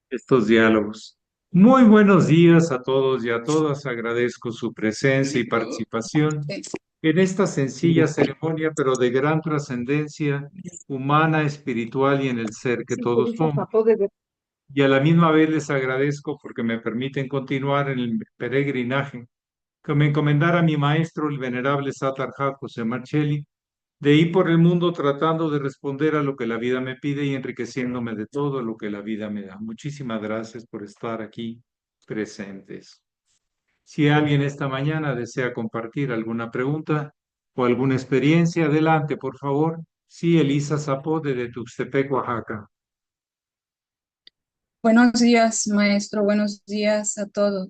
estos diálogos. Muy buenos días a todos y a todas. Agradezco su presencia y participación en esta sencilla ceremonia, pero de gran trascendencia humana, espiritual y en el ser que todos somos. Y a la misma vez les agradezco porque me permiten continuar en el peregrinaje que me encomendara mi maestro, el venerable Satar José Marcelli, de ir por el mundo tratando de responder a lo que la vida me pide y enriqueciéndome de todo lo que la vida me da. Muchísimas gracias por estar aquí presentes. Si alguien esta mañana desea compartir alguna pregunta o alguna experiencia, adelante, por favor. Sí, Elisa Zapote de Tuxtepec, Oaxaca. Buenos días, maestro. Buenos días a todos.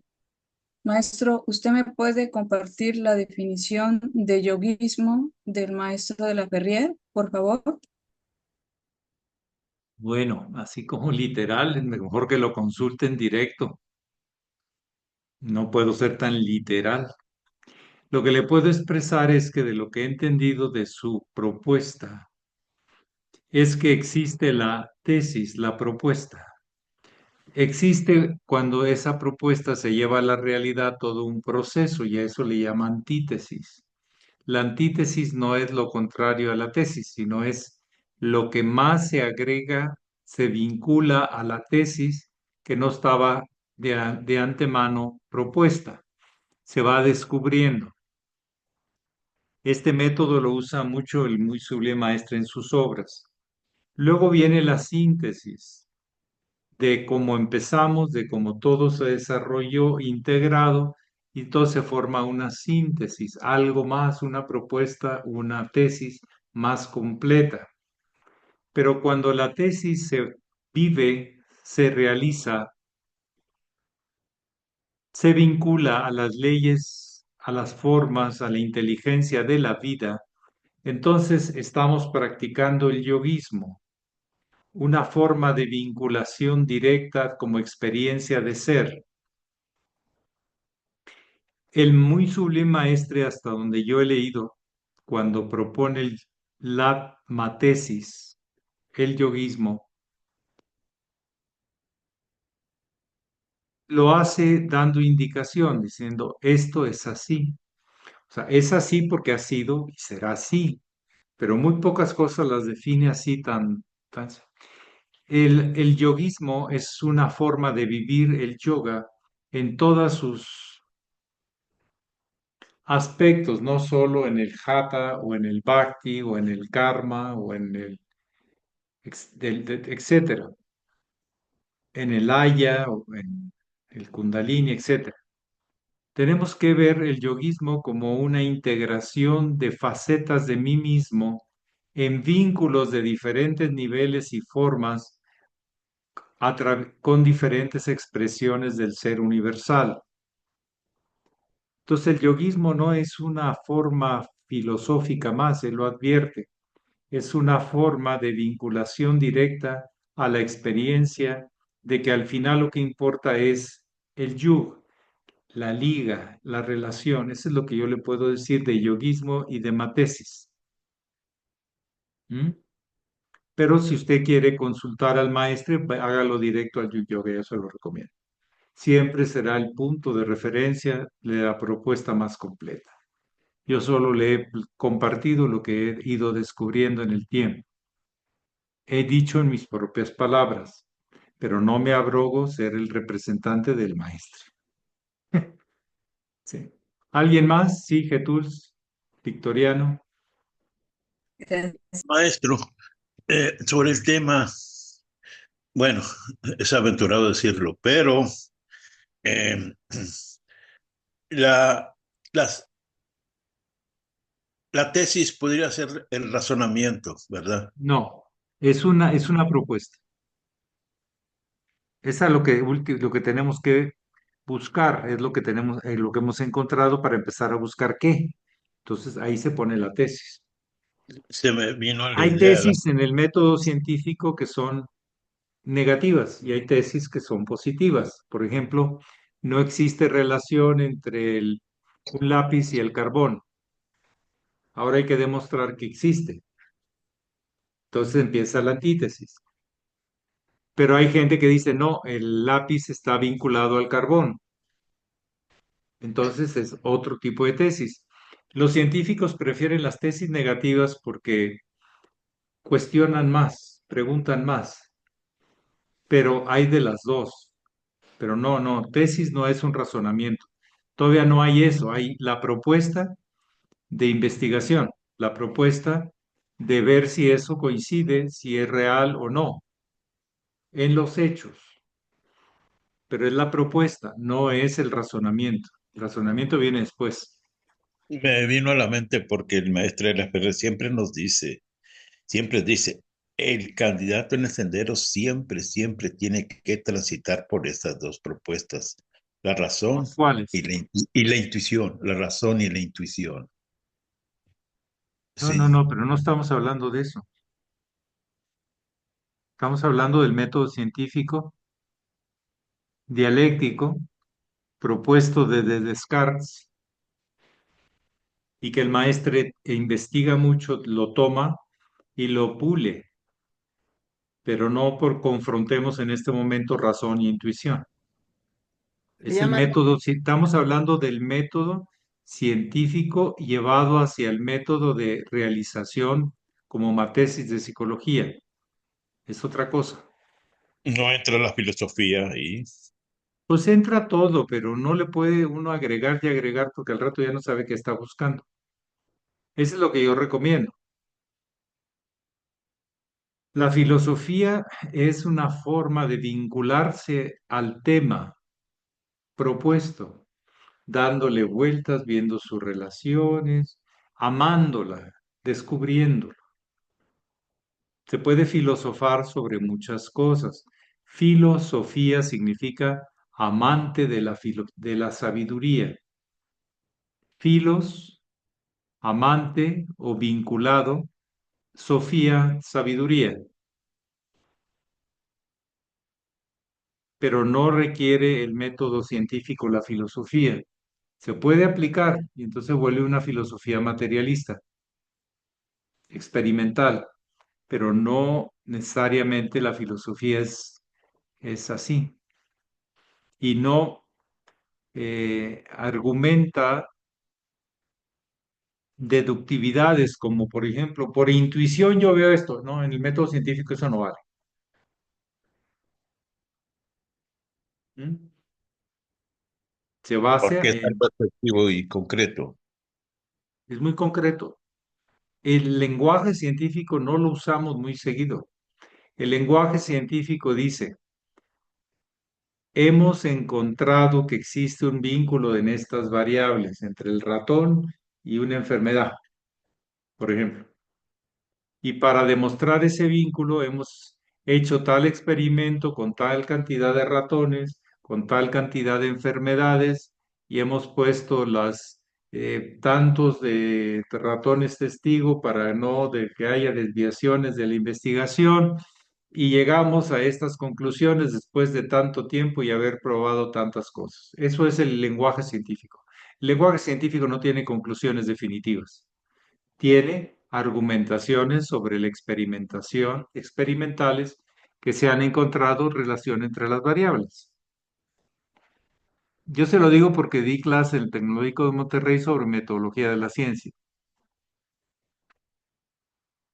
Maestro, ¿usted me puede compartir la definición de yoguismo del maestro de la Ferrier, por favor? Bueno, así como literal, es mejor que lo consulten directo. No puedo ser tan literal. Lo que le puedo expresar es que de lo que he entendido de su propuesta, es que existe la tesis, la propuesta. Existe cuando esa propuesta se lleva a la realidad todo un proceso y a eso le llama antítesis. La antítesis no es lo contrario a la tesis, sino es lo que más se agrega, se vincula a la tesis que no estaba de antemano propuesta. Se va descubriendo. Este método lo usa mucho el muy sublime maestro en sus obras. Luego viene la síntesis de cómo empezamos, de cómo todo se desarrolló integrado y todo se forma una síntesis, algo más, una propuesta, una tesis más completa. Pero cuando la tesis se vive, se realiza, se vincula a las leyes, a las formas, a la inteligencia de la vida, entonces estamos practicando el yoguismo, una forma de vinculación directa como experiencia de ser. El muy sublime maestre, hasta donde yo he leído, cuando propone la matesis, el yoguismo, lo hace dando indicación, diciendo, esto es así. O sea, es así porque ha sido y será así, pero muy pocas cosas las define así tan. El yoguismo es una forma de vivir el yoga en todas sus aspectos, no solo en el hatha o en el bhakti o en el karma o en el etcétera, en el haya o en el kundalini, etcétera. Tenemos que ver el yoguismo como una integración de facetas de mí mismo en vínculos de diferentes niveles y formas con diferentes expresiones del ser universal. Entonces el yoguismo no es una forma filosófica más, él lo advierte, es una forma de vinculación directa a la experiencia de que al final lo que importa es el yug, la liga, la relación. Eso es lo que yo le puedo decir de yoguismo y de matesis. ¿Mm? Pero si usted quiere consultar al maestro, hágalo directo al yoga, yo se lo recomiendo. Siempre será el punto de referencia de la propuesta más completa. Yo solo le he compartido lo que he ido descubriendo en el tiempo. He dicho en mis propias palabras, pero no me abrogo ser el representante del maestro. Sí. ¿Alguien más? Sí, Getuls, Victoriano. Maestro, sobre el tema, bueno, es aventurado decirlo, pero eh, la, las- la tesis podría ser el razonamiento, ¿verdad? No, es una propuesta. Esa es lo que tenemos que buscar, es lo que tenemos, lo que hemos encontrado para empezar a buscar qué. Entonces ahí se pone la tesis. Se me vino a la Hay idea. tesis en el método científico que son negativas y hay tesis que son positivas. Por ejemplo, no existe relación entre un lápiz y el carbón. Ahora hay que demostrar que existe. Entonces empieza la antítesis. Pero hay gente que dice, no, el lápiz está vinculado al carbón. Entonces es otro tipo de tesis. Los científicos prefieren las tesis negativas porque cuestionan más, preguntan más, pero hay de las dos. Pero no, no, tesis no es un razonamiento. Todavía no hay eso, hay la propuesta de investigación, la propuesta de ver si eso coincide, si es real o no, en los hechos. Pero es la propuesta, no es el razonamiento. El razonamiento viene después. Me vino a la mente porque el maestro de la PR siempre dice, el candidato en el sendero siempre tiene que transitar por estas dos propuestas, la razón ¿Cuáles? y la intuición, la razón y la intuición. No, no, Sí. no, pero no estamos hablando de eso. Estamos hablando del método científico dialéctico propuesto desde Descartes y que el maestro investiga mucho, lo toma y lo pule, pero no por confrontemos en este momento razón y intuición. Se Es el llama, método, si estamos hablando del método científico llevado hacia el método de realización como tesis de psicología. Es otra cosa. No entra la filosofía y Pues entra todo, pero no le puede uno agregar y agregar porque al rato ya no sabe qué está buscando. Eso es lo que yo recomiendo. La filosofía es una forma de vincularse al tema propuesto, dándole vueltas, viendo sus relaciones, amándola, descubriéndola. Se puede filosofar sobre muchas cosas. Filosofía significa amante de de la sabiduría. Filos, amante o vinculado. Sofía, sabiduría. Pero no requiere el método científico, la filosofía. Se puede aplicar y entonces vuelve una filosofía materialista, experimental, pero no necesariamente la filosofía es así. Y no argumenta deductividades como, por ejemplo, por intuición yo veo esto. No, en el método científico eso no vale. ¿Mm? Se basa porque es tan en, perceptivo y concreto. es muy concreto. El lenguaje científico no lo usamos muy seguido. El lenguaje científico dice, hemos encontrado que existe un vínculo en estas variables entre el ratón y una enfermedad, por ejemplo. Y para demostrar ese vínculo hemos hecho tal experimento con tal cantidad de ratones, con tal cantidad de enfermedades, y hemos puesto las tantos de ratones testigo para no de que haya desviaciones de la investigación, y llegamos a estas conclusiones después de tanto tiempo y haber probado tantas cosas. Eso es el lenguaje científico. El lenguaje científico no tiene conclusiones definitivas, tiene argumentaciones sobre la experimentación, experimentales, que se han encontrado relación entre las variables. Yo se lo digo porque di clase en el Tecnológico de Monterrey sobre metodología de la ciencia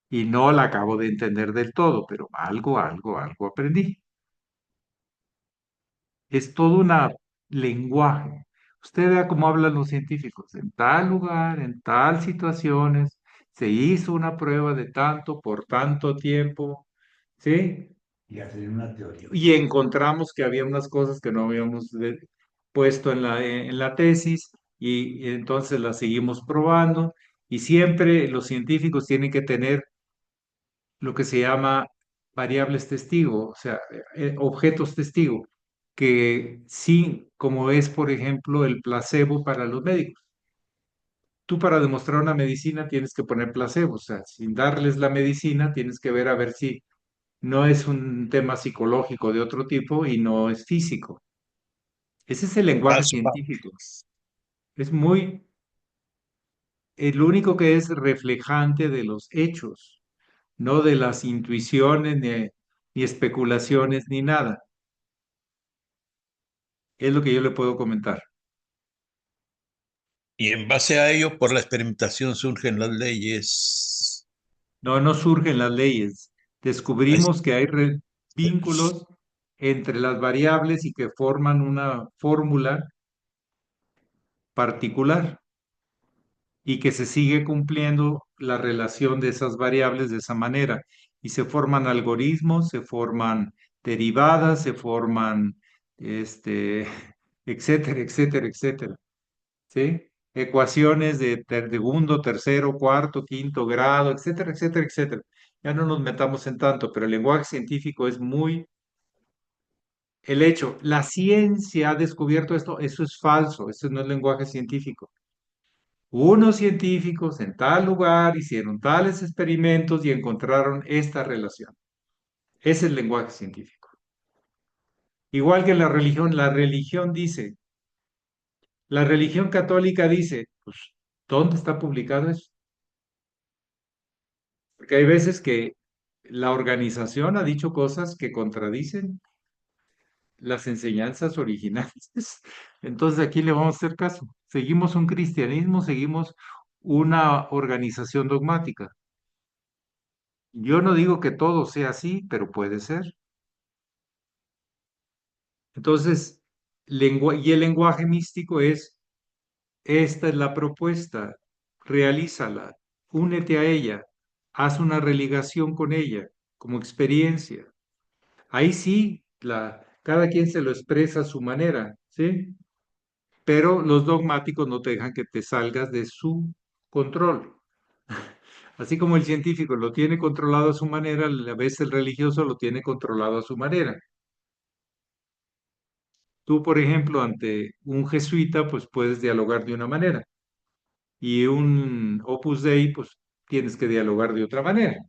y no la acabo de entender del todo, pero algo aprendí. Es todo un lenguaje. Usted vea cómo hablan los científicos. En tal lugar, en tal situaciones, se hizo una prueba de tanto por tanto tiempo, ¿sí? Y hacer una teoría. Y encontramos que había unas cosas que no habíamos puesto en la tesis y entonces las seguimos probando. Y siempre los científicos tienen que tener lo que se llama variables testigo, o sea, objetos testigo, que sí, como es, por ejemplo, el placebo para los médicos. Tú para demostrar una medicina tienes que poner placebo, o sea, sin darles la medicina tienes que ver a ver si no es un tema psicológico de otro tipo y no es físico. Ese es el lenguaje Paso, paso. científico. Es muy, lo único que es reflejante de los hechos, no de las intuiciones ni especulaciones, ni nada. Es lo que yo le puedo comentar. Y en base a ello, por la experimentación surgen las leyes. No, no surgen las leyes. Es- Descubrimos que hay vínculos entre las variables y que forman una fórmula particular y que se sigue cumpliendo la relación de esas variables de esa manera. Y se forman algoritmos, se forman derivadas, se forman, este, etcétera, etcétera, etcétera. ¿Sí? Ecuaciones de segundo, tercero, cuarto, quinto grado, etcétera, etcétera, etcétera. Ya no nos metamos en tanto, pero el lenguaje científico es muy... El hecho, la ciencia ha descubierto esto, eso es falso, eso no es lenguaje científico. Unos científicos en tal lugar hicieron tales experimentos y encontraron esta relación. Ese es el lenguaje científico. Igual que la religión dice, la religión católica dice, pues, ¿dónde está publicado eso? Porque hay veces que la organización ha dicho cosas que contradicen las enseñanzas originales. Entonces aquí le vamos a hacer caso. Seguimos un cristianismo, seguimos una organización dogmática. Yo no digo que todo sea así, pero puede ser. Entonces, y el lenguaje místico es, esta es la propuesta, realízala, únete a ella, haz una religación con ella como experiencia. Ahí sí, cada quien se lo expresa a su manera, ¿sí? Pero los dogmáticos no te dejan que te salgas de su control. Así como el científico lo tiene controlado a su manera, a veces el religioso lo tiene controlado a su manera. Tú, por ejemplo, ante un jesuita, pues puedes dialogar de una manera y un Opus Dei, pues tienes que dialogar de otra manera,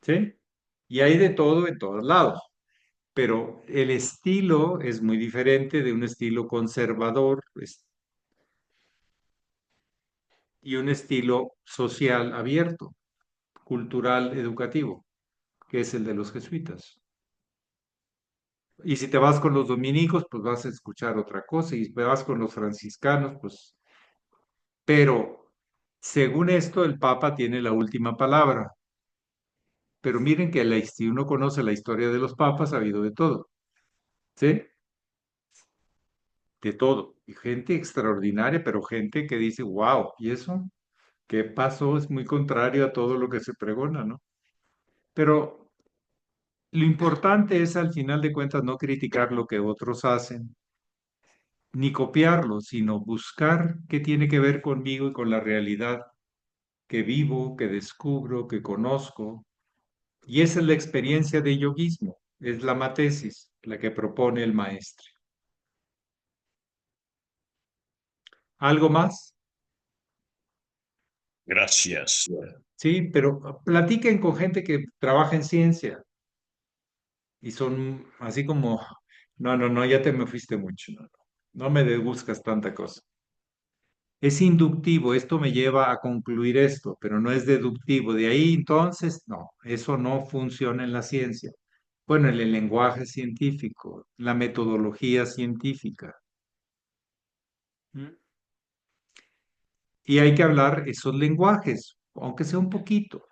¿sí? Y hay de todo en todos lados, pero el estilo es muy diferente de un estilo conservador, y un estilo social abierto, cultural, educativo, que es el de los jesuitas. Y si te vas con los dominicos, pues vas a escuchar otra cosa, y si te vas con los franciscanos, pues... Pero, según esto, el Papa tiene la última palabra. Pero miren que si uno conoce la historia de los papas, ha habido de todo, ¿sí? De todo. Y gente extraordinaria, pero gente que dice, wow, ¿y eso? ¿Qué pasó? Es muy contrario a todo lo que se pregona, ¿no? Pero lo importante es al final de cuentas no criticar lo que otros hacen, ni copiarlo, sino buscar qué tiene que ver conmigo y con la realidad que vivo, que descubro, que conozco. Y esa es la experiencia de yoguismo, es la matesis, la que propone el maestro. ¿Algo más? Gracias. Sí, pero platiquen con gente que trabaja en ciencia y son así como, no, no, no, ya te me fuiste mucho, no, no, no me buscas tanta cosa. Es inductivo, esto me lleva a concluir esto, pero no es deductivo. De ahí entonces, no, eso no funciona en la ciencia. Bueno, en el lenguaje científico, la metodología científica. ¿Mm? Y hay que hablar esos lenguajes, aunque sea un poquito.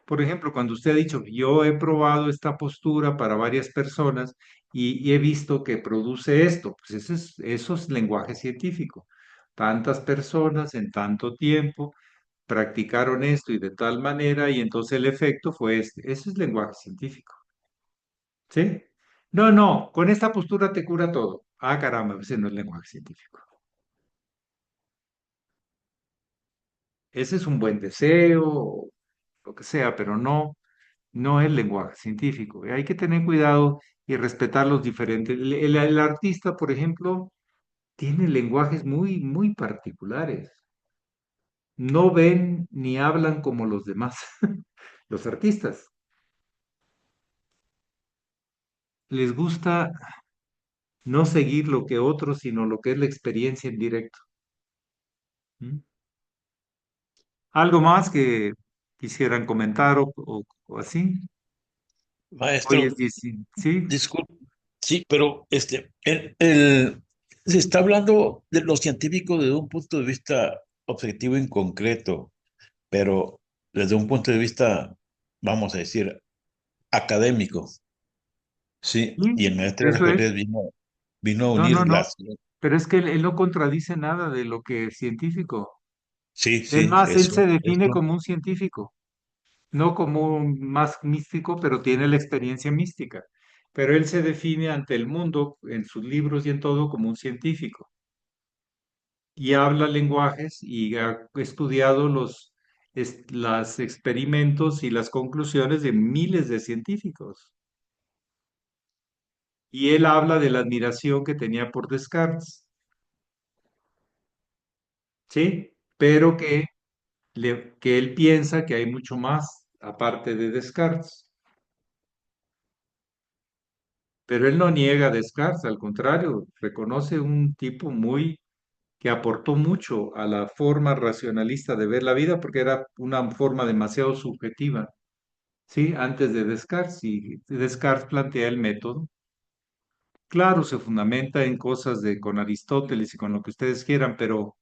Por ejemplo, cuando usted ha dicho, yo he probado esta postura para varias personas y he visto que produce esto, pues eso es lenguaje científico. Tantas personas en tanto tiempo practicaron esto y de tal manera y entonces el efecto fue este. Eso es lenguaje científico. ¿Sí? No, no, con esta postura te cura todo. Ah, caramba, ese no es lenguaje científico. Ese es un buen deseo, lo que sea, pero no, no es lenguaje científico. Hay que tener cuidado y respetar los diferentes. El artista, por ejemplo, tiene lenguajes muy, muy particulares. No ven ni hablan como los demás, los artistas. Les gusta no seguir lo que otros, sino lo que es la experiencia en directo. ¿Mm? ¿Algo más que quisieran comentar o así? Hoy es Maestro, 10, sí, disculpe, sí, pero se está hablando de lo científico desde un punto de vista objetivo en concreto, pero desde un punto de vista, vamos a decir, académico, sí, sí, y el maestro de las eso es. Ferreras vino a No, no, unir no. las, Pero es que él no contradice nada de lo que es científico. sí, Es sí, más, él eso, se define eso. como un científico, no como un más místico, pero tiene la experiencia mística. Pero él se define ante el mundo, en sus libros y en todo, como un científico. Y habla lenguajes y ha estudiado los experimentos y las conclusiones de miles de científicos. Y él habla de la admiración que tenía por Descartes, ¿sí? Pero que él piensa que hay mucho más aparte de Descartes. Pero él no niega a Descartes, al contrario, reconoce un tipo muy que aportó mucho a la forma racionalista de ver la vida porque era una forma demasiado subjetiva, ¿sí? Antes de Descartes, y Descartes plantea el método. Claro, se fundamenta en cosas con Aristóteles y con lo que ustedes quieran, pero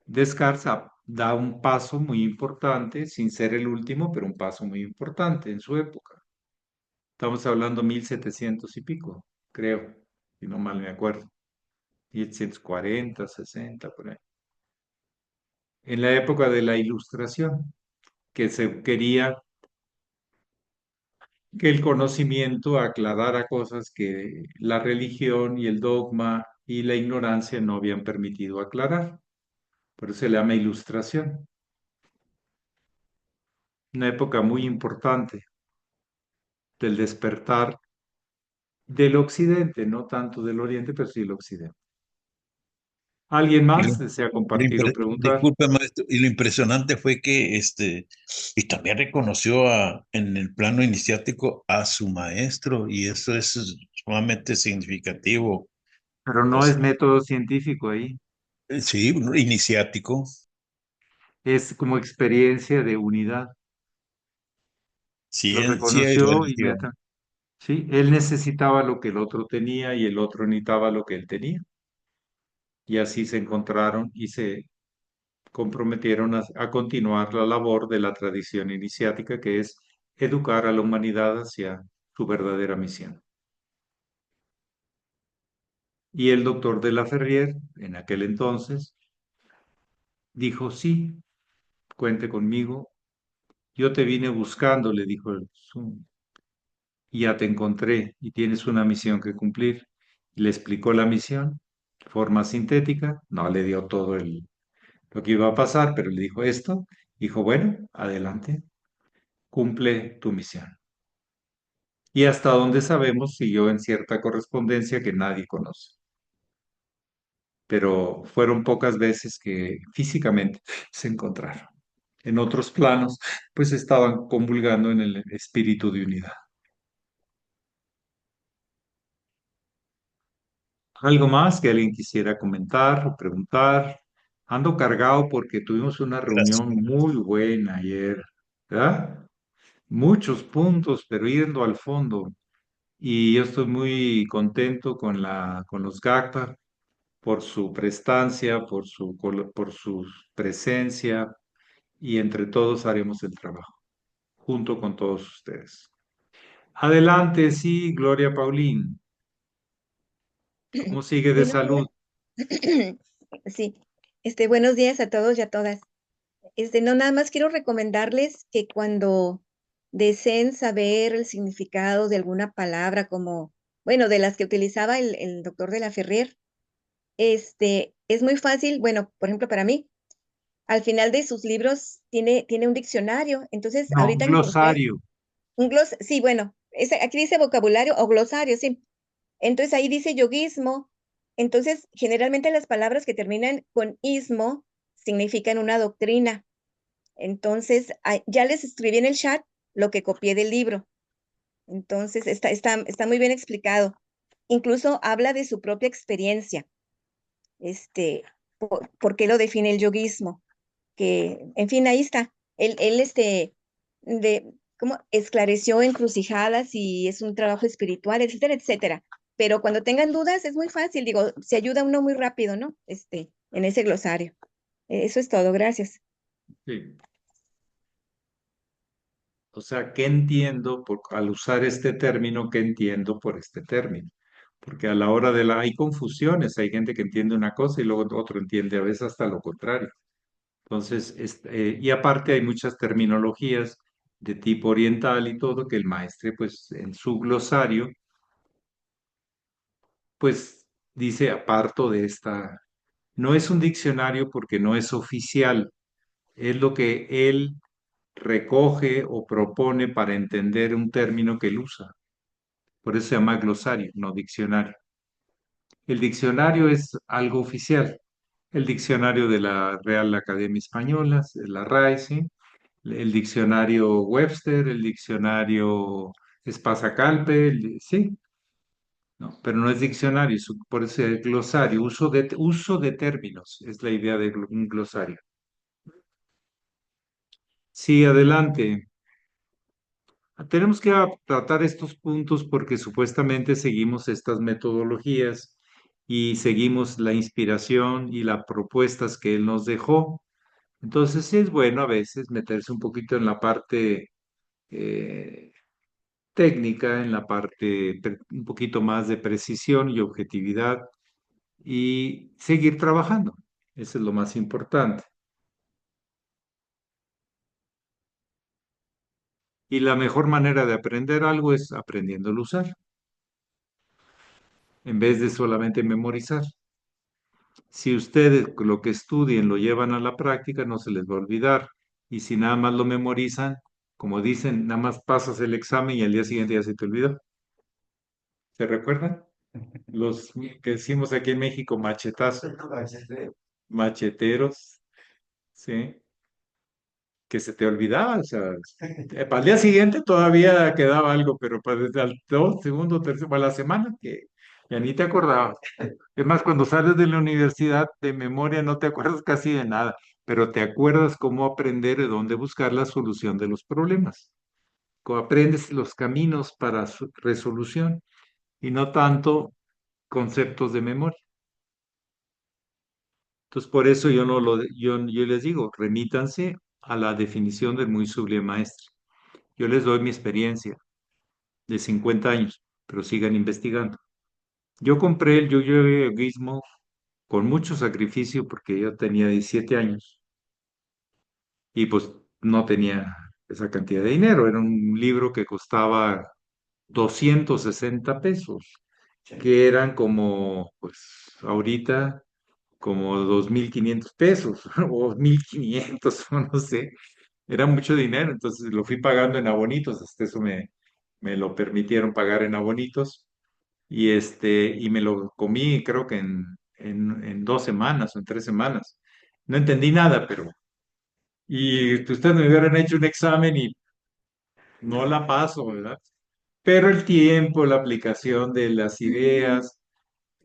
Descartes da un paso muy importante, sin ser el último, pero un paso muy importante en su época. Estamos hablando 1700 y pico, creo, si no mal me acuerdo. 1740, 60, por ahí. En la época de la Ilustración, que se quería que el conocimiento aclarara cosas que la religión y el dogma y la ignorancia no habían permitido aclarar. Por eso se le llama Ilustración. Una época muy importante del despertar del occidente, no tanto del oriente, pero sí del occidente. ¿Alguien Y más desea compartir o preguntar? disculpe, maestro, y lo impresionante fue que y también reconoció en el plano iniciático a su maestro, y eso es sumamente significativo. Pero O no es sea, método científico ahí, sí, iniciático, es como experiencia de unidad. Lo ciencia y reconoció religión. inmediatamente. Sí, él necesitaba lo que el otro tenía y el otro necesitaba lo que él tenía. Y así se encontraron y se comprometieron a continuar la labor de la tradición iniciática, que es educar a la humanidad hacia su verdadera misión. Y el doctor de la Ferrier, en aquel entonces, dijo, sí, cuente conmigo. Yo te vine buscando, le dijo el Zoom, y ya te encontré y tienes una misión que cumplir. Le explicó la misión de forma sintética, no le dio todo lo que iba a pasar, pero le dijo esto. Dijo, bueno, adelante, cumple tu misión. Y hasta donde sabemos, siguió en cierta correspondencia que nadie conoce. Pero fueron pocas veces que físicamente se encontraron. En otros planos, pues estaban convulgando en el espíritu de unidad. ¿Algo más que alguien quisiera comentar o preguntar? Ando cargado porque tuvimos una Gracias. reunión muy buena ayer, ¿verdad? Muchos puntos, pero yendo al fondo. Y yo estoy muy contento con los GACPA por su prestancia, por su presencia, y entre todos haremos el trabajo, junto con todos ustedes. Adelante, sí, Gloria Paulín. ¿Cómo sigue de Buenos salud? días. Sí, buenos días a todos y a todas. No, nada más quiero recomendarles que cuando deseen saber el significado de alguna palabra, como, bueno, de las que utilizaba el doctor de la Ferrer, es muy fácil, bueno, por ejemplo, para mí, al final de sus libros tiene un diccionario. Entonces, No, ahorita que ustedes, glosario. sí, bueno, aquí dice vocabulario o glosario, sí. Entonces ahí dice yoguismo. Entonces, generalmente las palabras que terminan con ismo significan una doctrina. Entonces, ya les escribí en el chat lo que copié del libro. Entonces, está muy bien explicado. Incluso habla de su propia experiencia. Este, por qué lo define el yoguismo. Que, en fin, ahí está. Él de, como esclareció encrucijadas y es un trabajo espiritual, etcétera, etcétera. Pero cuando tengan dudas es muy fácil, digo, se ayuda uno muy rápido, ¿no? En ese glosario. Eso es todo, gracias. Sí. O sea, ¿qué entiendo al usar este término? ¿Qué entiendo por este término? Porque a la hora de la... hay confusiones, hay gente que entiende una cosa y luego otro entiende a veces hasta lo contrario. Entonces, y aparte hay muchas terminologías de tipo oriental y todo que el maestre, pues en su glosario, pues dice aparto de esta. No es un diccionario porque no es oficial, es lo que él recoge o propone para entender un término que él usa. Por eso se llama glosario, no diccionario. El diccionario es algo oficial. El diccionario de la Real Academia Española, la RAE, ¿sí? El diccionario Webster, el diccionario Espasa-Calpe, sí, no, pero no es diccionario, por eso es glosario, uso de términos, es la idea de un glosario. Sí, adelante. Tenemos que tratar estos puntos porque supuestamente seguimos estas metodologías y seguimos la inspiración y las propuestas que él nos dejó. Entonces sí es bueno a veces meterse un poquito en la parte eh, técnica, en la parte un poquito más de precisión y objetividad y seguir trabajando. Eso es lo más importante. Y la mejor manera de aprender algo es aprendiéndolo a usar, en vez de solamente memorizar. Si ustedes lo que estudien lo llevan a la práctica, no se les va a olvidar. Y si nada más lo memorizan, como dicen, nada más pasas el examen y al día siguiente ya se te olvidó. ¿Se recuerdan? Los que decimos aquí en México, machetazos, macheteros, ¿sí? Que se te olvidaba, o sea, para el día siguiente todavía quedaba algo, pero para desde el segundo, tercero, para la semana que ya ni te acordabas. Es más, cuando sales de la universidad de memoria no te acuerdas casi de nada, pero te acuerdas cómo aprender y dónde buscar la solución de los problemas. Cómo aprendes los caminos para su resolución y no tanto conceptos de memoria. Entonces, por eso yo no yo les digo, remítanse a la definición del muy sublime maestro. Yo les doy mi experiencia de 50 años, pero sigan investigando. Yo compré el yoyoguismo con mucho sacrificio porque yo tenía 17 años y pues no tenía esa cantidad de dinero. Era un libro que costaba 260 pesos, que eran como, pues ahorita, como 2.500 pesos o 1.500, o no sé. Era mucho dinero, entonces lo fui pagando en abonitos, hasta eso me lo permitieron pagar en abonitos y me lo comí creo que en 2 semanas o en 3 semanas. No entendí nada, pero y ustedes me hubieran hecho un examen y no la paso, ¿verdad? Pero el tiempo, la aplicación de las ideas,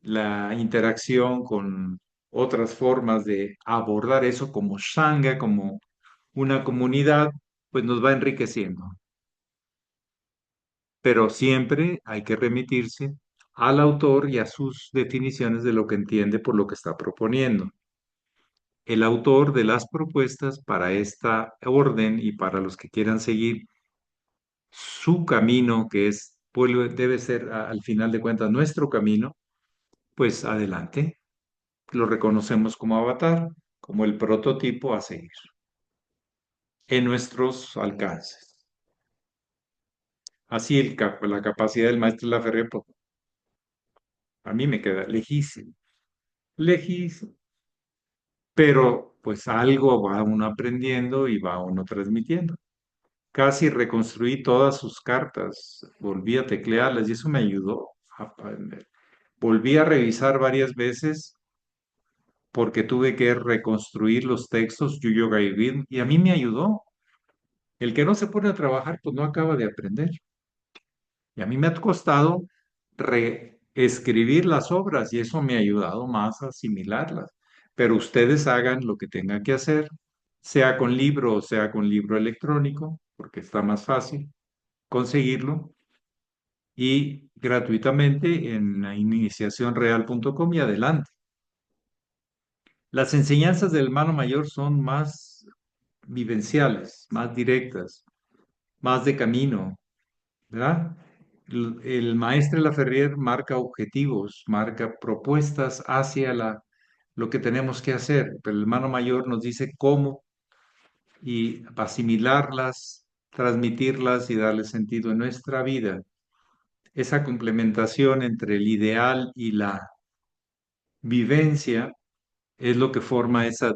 la interacción con otras formas de abordar eso como Shanga, como una comunidad, pues nos va enriqueciendo. Pero siempre hay que remitirse al autor y a sus definiciones de lo que entiende por lo que está proponiendo. El autor de las propuestas para esta orden y para los que quieran seguir su camino, que debe ser al final de cuentas nuestro camino, pues adelante, lo reconocemos como avatar, como el prototipo a seguir en nuestros alcances. Así la capacidad del maestro Laferrere, pues, a mí me queda lejísimo, lejísimo, pero pues algo va uno aprendiendo y va uno transmitiendo. Casi reconstruí todas sus cartas, volví a teclearlas y eso me ayudó a aprender. Volví a revisar varias veces porque tuve que reconstruir los textos Yuyo Gairin y a mí me ayudó. El que no se pone a trabajar, pues no acaba de aprender. Y a mí me ha costado reescribir las obras y eso me ha ayudado más a asimilarlas. Pero ustedes hagan lo que tengan que hacer, sea con libro o sea con libro electrónico, porque está más fácil conseguirlo y gratuitamente en la iniciacionreal.com y adelante. Las enseñanzas del hermano mayor son más vivenciales, más directas, más de camino, ¿verdad? El maestre Laferrier marca objetivos, marca propuestas hacia lo que tenemos que hacer, pero el hermano mayor nos dice cómo y asimilarlas, transmitirlas y darle sentido en nuestra vida. Esa complementación entre el ideal y la vivencia es lo que forma esa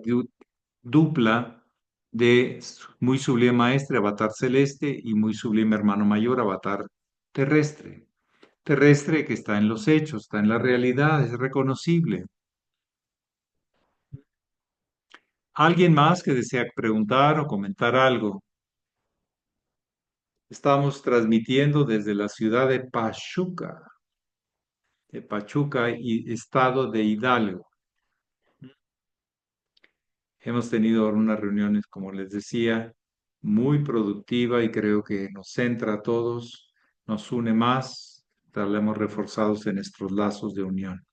dupla de muy sublime maestre, avatar celeste, y muy sublime hermano mayor, avatar terrestre. Terrestre que está en los hechos, está en la realidad, es reconocible. ¿Alguien más que desea preguntar o comentar algo? Estamos transmitiendo desde la ciudad de Pachuca y estado de Hidalgo. Hemos tenido unas reuniones, como les decía, muy productiva y creo que nos centra a todos, nos une más, estaremos reforzados en nuestros lazos de unión.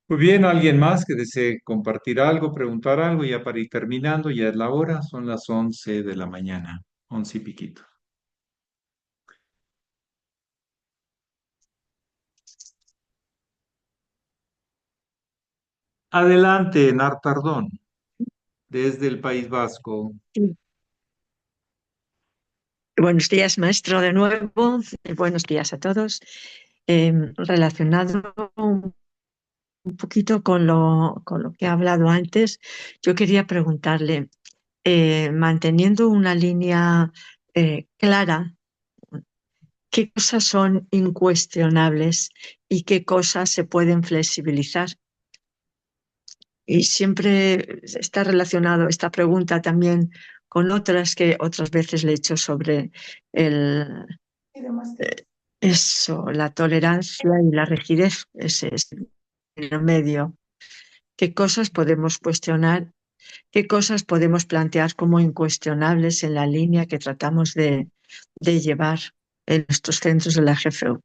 Muy bien, ¿alguien más que desee compartir algo, preguntar algo? Ya para ir terminando, ya es la hora, son las 11 de la mañana, 11 y piquito. Adelante, Nartardón, desde el País Vasco. Sí. Buenos días, maestro, de nuevo. Buenos días a todos. Relacionado un poquito con lo que ha hablado antes, yo quería preguntarle, manteniendo una línea clara, ¿qué cosas son incuestionables y qué cosas se pueden flexibilizar? Y siempre está relacionado esta pregunta también con otras que otras veces le he hecho sobre el, eso, la tolerancia y la rigidez, ese es el medio. ¿Qué cosas podemos cuestionar? ¿Qué cosas podemos plantear como incuestionables en la línea que tratamos de llevar en nuestros centros de la GFU?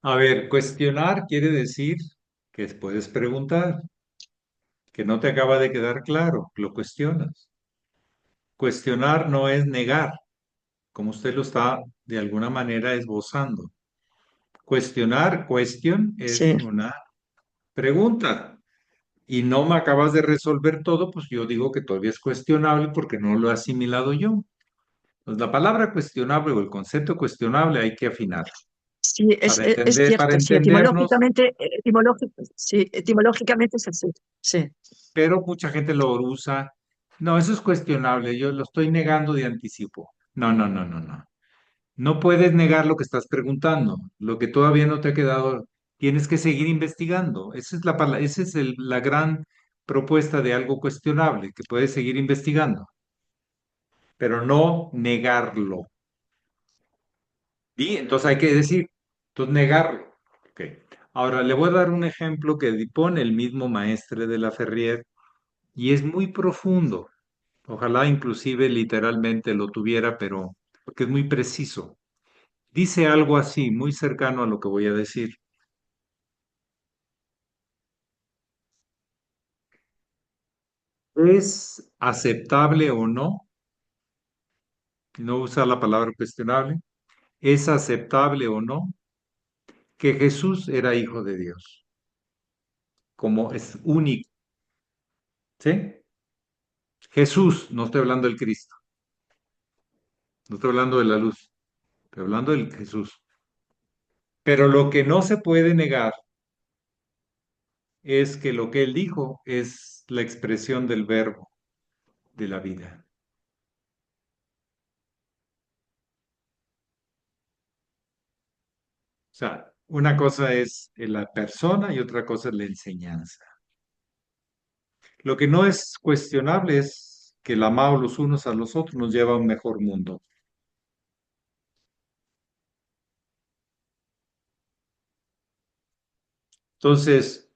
A ver, cuestionar quiere decir que puedes preguntar, que no te acaba de quedar claro, lo cuestionas. Cuestionar no es negar, como usted lo está de alguna manera esbozando. Cuestionar, question, es Sí, una pregunta. Y no me acabas de resolver todo, pues yo digo que todavía es cuestionable porque no lo he asimilado yo. Pues la palabra cuestionable o el concepto cuestionable hay que afinar sí, es para cierto, sí, entendernos, sí, etimológicamente es así, sí. pero mucha gente lo usa. No, eso es cuestionable, yo lo estoy negando de anticipo. No, no, no, no, no. No puedes negar lo que estás preguntando, lo que todavía no te ha quedado, tienes que seguir investigando. Esa es esa es la gran propuesta de algo cuestionable, que puedes seguir investigando, pero no negarlo. Y entonces hay que decir, entonces negarlo. Ok. Ahora le voy a dar un ejemplo que pone el mismo maestre de la Ferrier y es muy profundo. Ojalá inclusive literalmente lo tuviera, pero porque es muy preciso. Dice algo así, muy cercano a lo que voy a decir. ¿Es aceptable o no? No usar la palabra cuestionable. ¿Es aceptable o no que Jesús era hijo de Dios? Como es único, ¿sí? Jesús, no estoy hablando del Cristo, no estoy hablando de la luz, estoy hablando del Jesús. Pero lo que no se puede negar es que lo que él dijo es la expresión del verbo de la vida. O sea, una cosa es la persona y otra cosa es la enseñanza. Lo que no es cuestionable es que el amado los unos a los otros nos lleva a un mejor mundo. Entonces,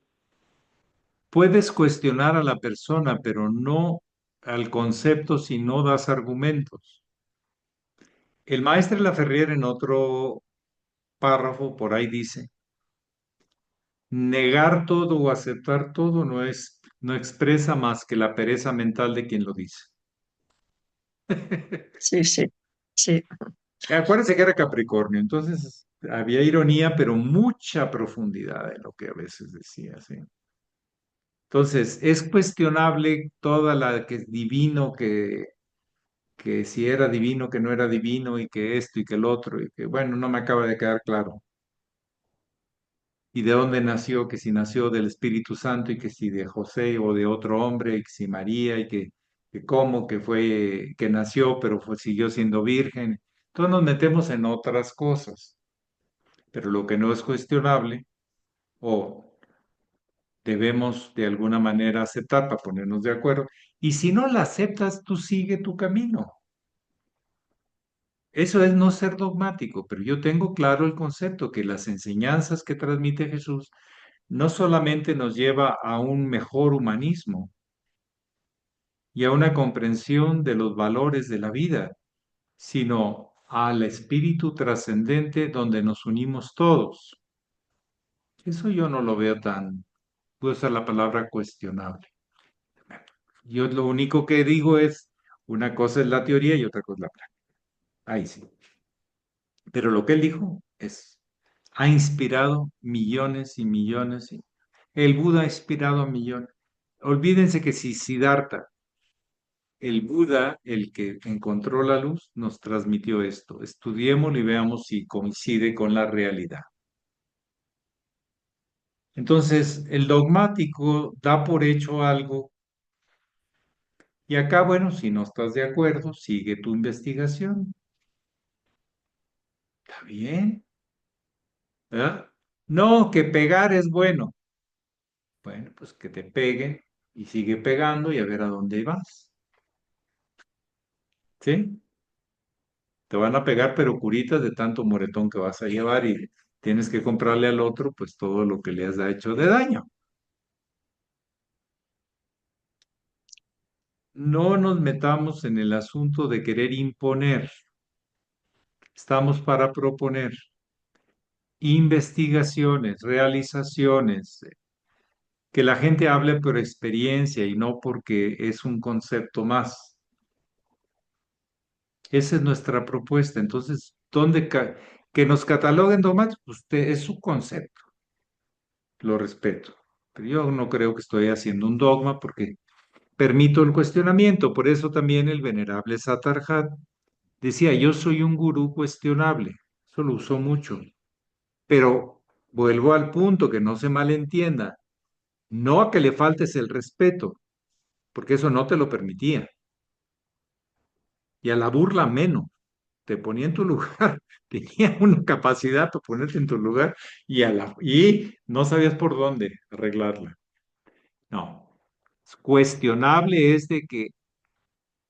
puedes cuestionar a la persona, pero no al concepto si no das argumentos. El maestro Laferrière en otro párrafo por ahí dice, negar todo o aceptar todo no expresa más que la pereza mental de quien lo dice. Sí, sí, sí, Acuérdense que era Capricornio, entonces había ironía, pero mucha profundidad en lo que a veces decía, ¿sí? Entonces, es cuestionable toda la que es divino, que si era divino, que no era divino, y que esto y que el otro, y que bueno, no me acaba de quedar claro. Y de dónde nació, que si nació del Espíritu Santo, y que si de José o de otro hombre, y que si María, y que cómo, que fue, que nació, pero siguió siendo virgen. Entonces nos metemos en otras cosas. Pero lo que no es cuestionable, o debemos de alguna manera aceptar para ponernos de acuerdo, y si no la aceptas, tú sigue tu camino. Eso es no ser dogmático, pero yo tengo claro el concepto que las enseñanzas que transmite Jesús no solamente nos lleva a un mejor humanismo y a una comprensión de los valores de la vida, sino al espíritu trascendente donde nos unimos todos. Eso yo no lo veo tan, puedo usar la palabra cuestionable. Yo lo único que digo es, una cosa es la teoría y otra cosa es la práctica. Ahí sí. Pero lo que él dijo ha inspirado millones y millones. El Buda ha inspirado a millones. Olvídense que si Siddhartha, el Buda, el que encontró la luz, nos transmitió esto. Estudiémoslo y veamos si coincide con la realidad. Entonces, el dogmático da por hecho algo y acá, bueno, si no estás de acuerdo, sigue tu investigación. Está bien, ¿verdad? No, que pegar es bueno. Bueno, pues que te peguen y sigue pegando y a ver a dónde vas. ¿Sí? Te van a pegar, pero curitas de tanto moretón que vas a llevar y tienes que comprarle al otro, pues todo lo que le has hecho de daño. No nos metamos en el asunto de querer imponer. Estamos para proponer investigaciones, realizaciones, que la gente hable por experiencia y no porque es un concepto más. Esa es nuestra propuesta. Entonces, que nos cataloguen dogmas, usted es su concepto, lo respeto. Pero yo no creo que estoy haciendo un dogma porque permito el cuestionamiento. Por eso también el venerable Satarhat decía, yo soy un gurú cuestionable. Eso lo usó mucho. Pero vuelvo al punto, que no se malentienda. No a que le faltes el respeto, porque eso no te lo permitía. Y a la burla menos. Te ponía en tu lugar, tenía una capacidad para ponerte en tu lugar y no sabías por dónde arreglarla. No. Cuestionable es de que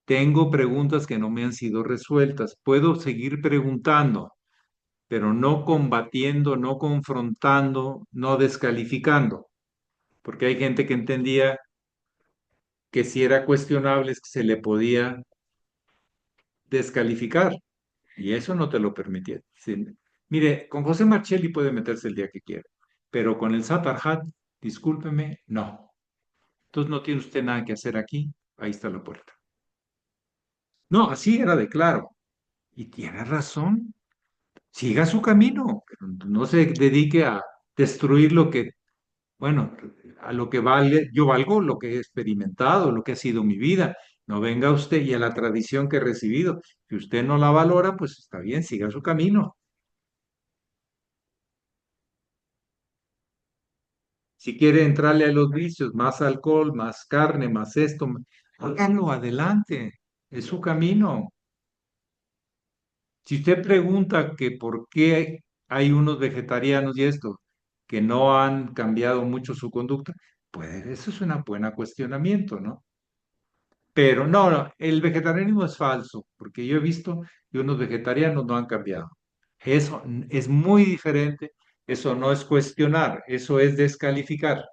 tengo preguntas que no me han sido resueltas. Puedo seguir preguntando, pero no combatiendo, no confrontando, no descalificando, porque hay gente que entendía que si era cuestionable es que se le podía descalificar. Y eso no te lo permitía. Sí. Mire, con José Marcelli puede meterse el día que quiera, pero con el Satarhat, discúlpeme, no. Entonces no tiene usted nada que hacer aquí, ahí está la puerta. No, así era de claro. Y tiene razón, siga su camino, pero no se dedique a destruir lo que, bueno, a lo que vale, yo valgo lo que he experimentado, lo que ha sido mi vida. No venga usted y a la tradición que he recibido. Si usted no la valora, pues está bien, siga su camino. Si quiere entrarle a los vicios, más alcohol, más carne, más esto, hágalo adelante, es su camino. Si usted pregunta que por qué hay unos vegetarianos y esto, que no han cambiado mucho su conducta, pues eso es un buen cuestionamiento, ¿no? Pero no, no, el vegetarianismo es falso, porque yo he visto que unos vegetarianos no han cambiado. Eso es muy diferente, eso no es cuestionar, eso es descalificar.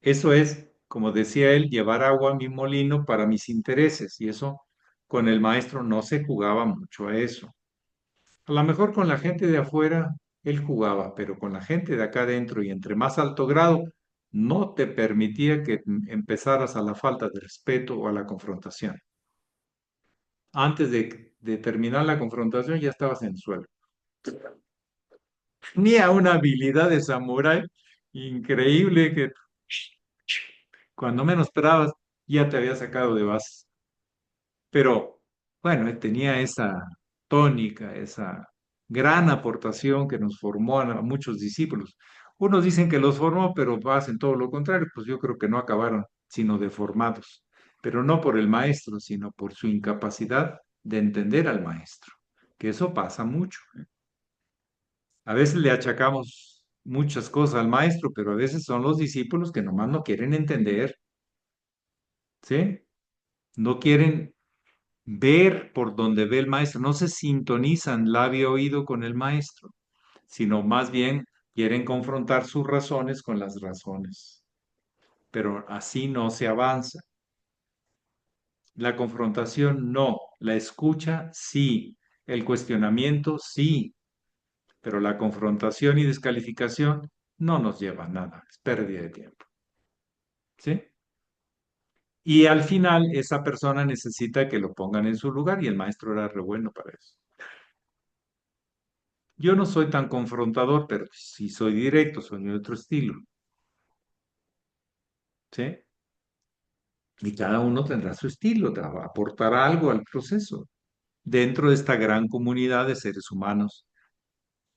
Eso es como decía él, llevar agua a mi molino para mis intereses. Y eso con el maestro no se jugaba mucho a eso. A lo mejor con la gente de afuera él jugaba, pero con la gente de acá adentro y entre más alto grado, no te permitía que empezaras a la falta de respeto o a la confrontación. Antes de terminar la confrontación ya estabas en el suelo. Tenía una habilidad de samurái increíble que cuando menos esperabas ya te había sacado de base. Pero bueno, él tenía esa tónica, esa gran aportación que nos formó a muchos discípulos. Unos dicen que los formó, pero hacen todo lo contrario, pues yo creo que no acabaron sino deformados, pero no por el maestro, sino por su incapacidad de entender al maestro, que eso pasa mucho. A veces le achacamos muchas cosas al maestro, pero a veces son los discípulos que nomás no quieren entender, ¿sí? No quieren ver por donde ve el maestro, no se sintonizan labio-oído con el maestro, sino más bien quieren confrontar sus razones con las razones. Pero así no se avanza. La confrontación no, la escucha sí, el cuestionamiento sí, pero la confrontación y descalificación no nos lleva a nada, es pérdida de tiempo. ¿Sí? Y al final esa persona necesita que lo pongan en su lugar y el maestro era re bueno para eso. Yo no soy tan confrontador, pero sí soy directo, soy de otro estilo. ¿Sí? Y cada uno tendrá su estilo, aportará algo al proceso dentro de esta gran comunidad de seres humanos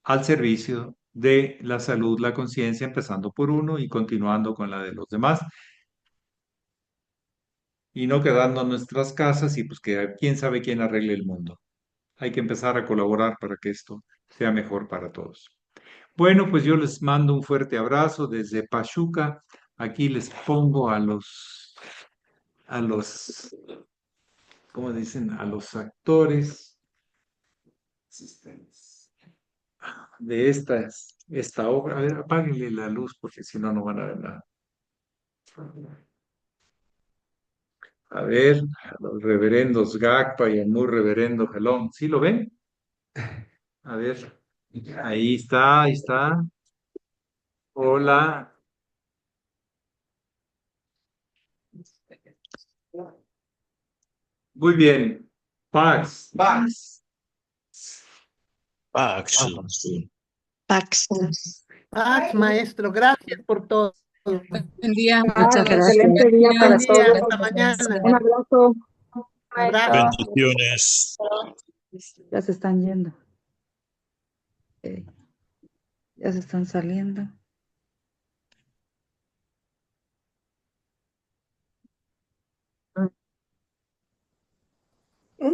al servicio de la salud, la conciencia, empezando por uno y continuando con la de los demás, y no quedando en nuestras casas y pues que quién sabe quién arregle el mundo. Hay que empezar a colaborar para que esto sea mejor para todos. Bueno, pues yo les mando un fuerte abrazo desde Pachuca. Aquí les pongo a los, ¿cómo dicen? A los actores de esta obra. A ver, apáguenle la luz porque si no, no van a ver nada. A ver, a los reverendos Gagpa y el muy reverendo Gelón. ¿Sí lo ven? A ver, ahí está, ahí está. Hola. Muy bien. Pax. Pax. Pax. Pax. Maestro, gracias por todo. Buen día. Muchas gracias. Excelente día para Buen día, todos. hasta mañana. Un abrazo. Abrazo. Bendiciones. Ya se están yendo. Ya se están saliendo.